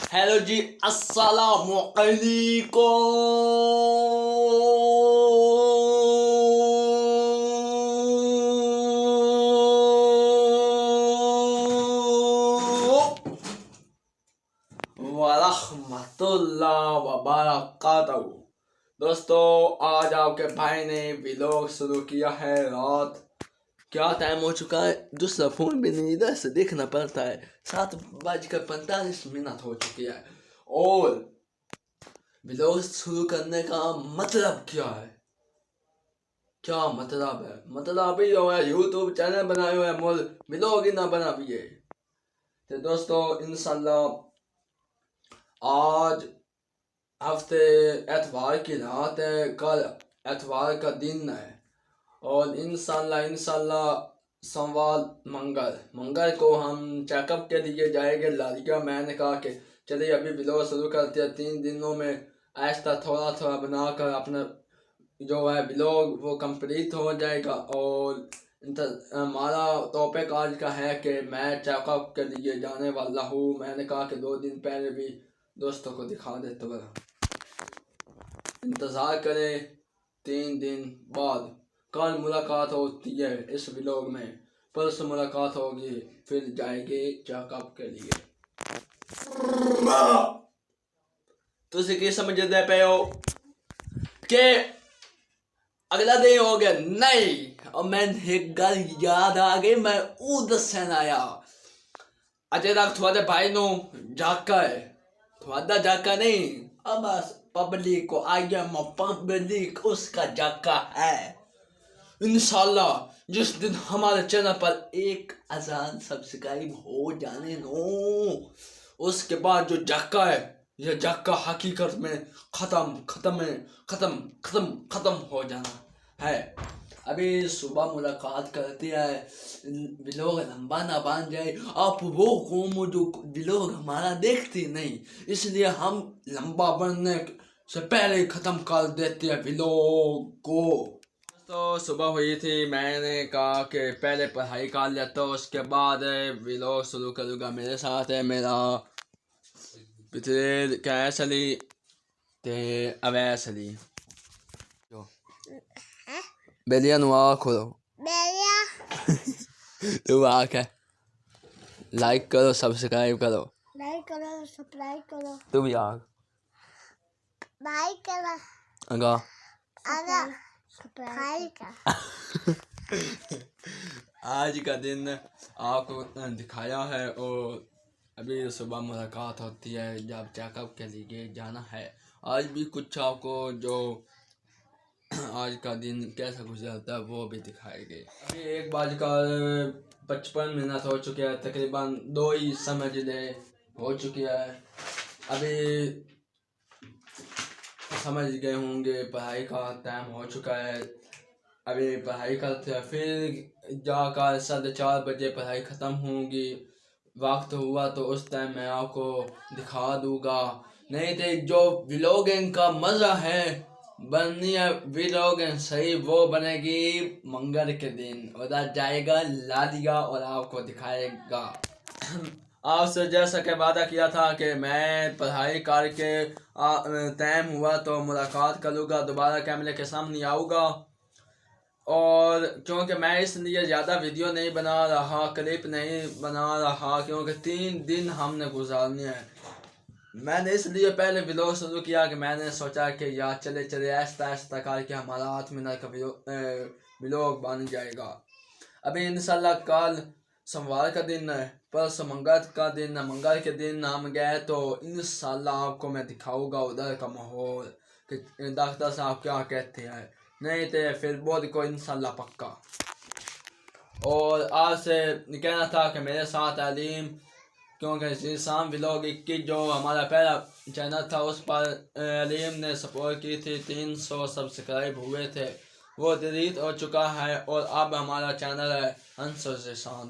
Hello जी, अस्सलामु अलैकुम। वरहमतुल्लाह वबरकातुहू। दोस्तों, आज आपके भाई ने व्लॉग शुरू किया है। रात क्या टाइम हो चुका है, दूसरा फोन भी नहीं इधर से देखना पड़ता है। 7:45 हो चुकी है। और व्लॉग शुरू करने का मतलब क्या है? क्या मतलब है? मतलब ही हो है यूट्यूब चैनल बनाए हुए मोल व्लॉग ही ना बना भी है। तो दोस्तों, इंशाल्लाह आज हफ्ते एतवार की रात है, कल एतवार का दिन है और इंशाल्लाह सोमवार मंगल को हम चेकअप के लिए जाएंगे लालिया। मैंने कहा कि चलिए अभी व्लॉग शुरू करते हैं। 3 दिनों में ऐसा थोड़ा बनाकर अपना जो है व्लॉग वो कंप्लीट हो जाएगा। और हमारा टॉपिक आज का है कि मैं चेकअप के लिए जाने वाला हूँ। मैंने कहा कि 2 दिन पहले भी दोस्तों को दिखा देते हुए इंतज़ार करें। 3 दिन बाद कल मुलाकात होती है इस व्लॉग में, परसों मुलाकात होगी, फिर जाएंगे चेकअप के लिए। तुझे क्या समझते पे हो कि अगला दिन हो गया नहीं और मैं एक गल याद आ गई। मैं दसन आया अजय तक थोड़े भाई नो जाका है, थोड़ा जाका नहीं, अब पब्लिक को आगे पब्लिक उसका जाका है। इंशाल्लाह जिस दिन हमारे चैनल पर 1,000 सब्सक्राइब हो जाने नो, उसके बाद जो जाका है यह जाका हकीकत में खत्म हो जाना है। अभी सुबह मुलाकात करते हैं, व्लॉग लंबा ना बन जाए। आप वो कौम जो व्लॉग हमारा देखती नहीं, इसलिए हम लंबा बनने से पहले ख़त्म कर देते हैं व्लॉग को। तो सुबह हुई थी, मैंने कहा कि पहले पढ़ाई कर लेता हूँ, उसके बाद व्लॉग शुरू करूँगा। मेरे साथ है मेरा पिछले कैसली ते अवैसली बेलिया नुआ खोलो तू आख है। लाइक करो, सब्सक्राइब करो, तू भी आग अगा आज का दिन आपको दिखाया है और अभी सुबह मुलाकात होती है जब चेकअप के लिए जाना है। आज भी कुछ आपको जो आज का दिन कैसा गुजरता है वो भी दिखाएंगे। अभी 1:55 हो चुके हैं, तकरीबन 2 ही समझ ले हो चुकी है। अभी समझ गए होंगे पढ़ाई का टाइम हो चुका है। अभी पढ़ाई करते हैं, फिर जाकर 4:30 बजे पढ़ाई ख़त्म होगी। वक्त हुआ तो उस टाइम मैं आपको दिखा दूँगा। नहीं तो जो व्लॉगिंग का मज़ा है बननी है व्लॉगिंग सही, वो बनेगी मंगल के दिन। उधर जाएगा लालिया और आपको दिखाएगा। आपसे जैसा कि वादा किया था कि मैं पढ़ाई करके टाइम हुआ तो मुलाकात करूँगा, दोबारा कैमरे के सामने आऊँगा। और क्योंकि मैं इसलिए ज़्यादा वीडियो नहीं बना रहा, क्लिप नहीं बना रहा, क्योंकि 3 दिन हमने गुजारने हैं। मैंने इसलिए पहले व्लॉग शुरू किया कि मैंने सोचा कि यार चले ऐसा करके हमारा 8 मिनट का व्लॉग बन जाएगा। अभी इंशाल्लाह कल सोमवार का दिन है, परसों मंगल का दिन है। मंगल के दिन हम गए तो इंशाल्लाह आपको मैं दिखाऊंगा उधर का माहौल कि डॉक्टर साहब क्या कहते हैं। नहीं तो फिर बोर्ड को इंशाल्लाह पक्का। और आज से कहना था कि मेरे साथ अलीम, क्योंकि जीसान व्लॉग 21 जो हमारा पहला चैनल था उस पर अलीम ने सपोर्ट की थी, 300 सब्सक्राइब हुए थे, वो डिलीट हो चुका है और अब हमारा चैनल है अंसर जीसान।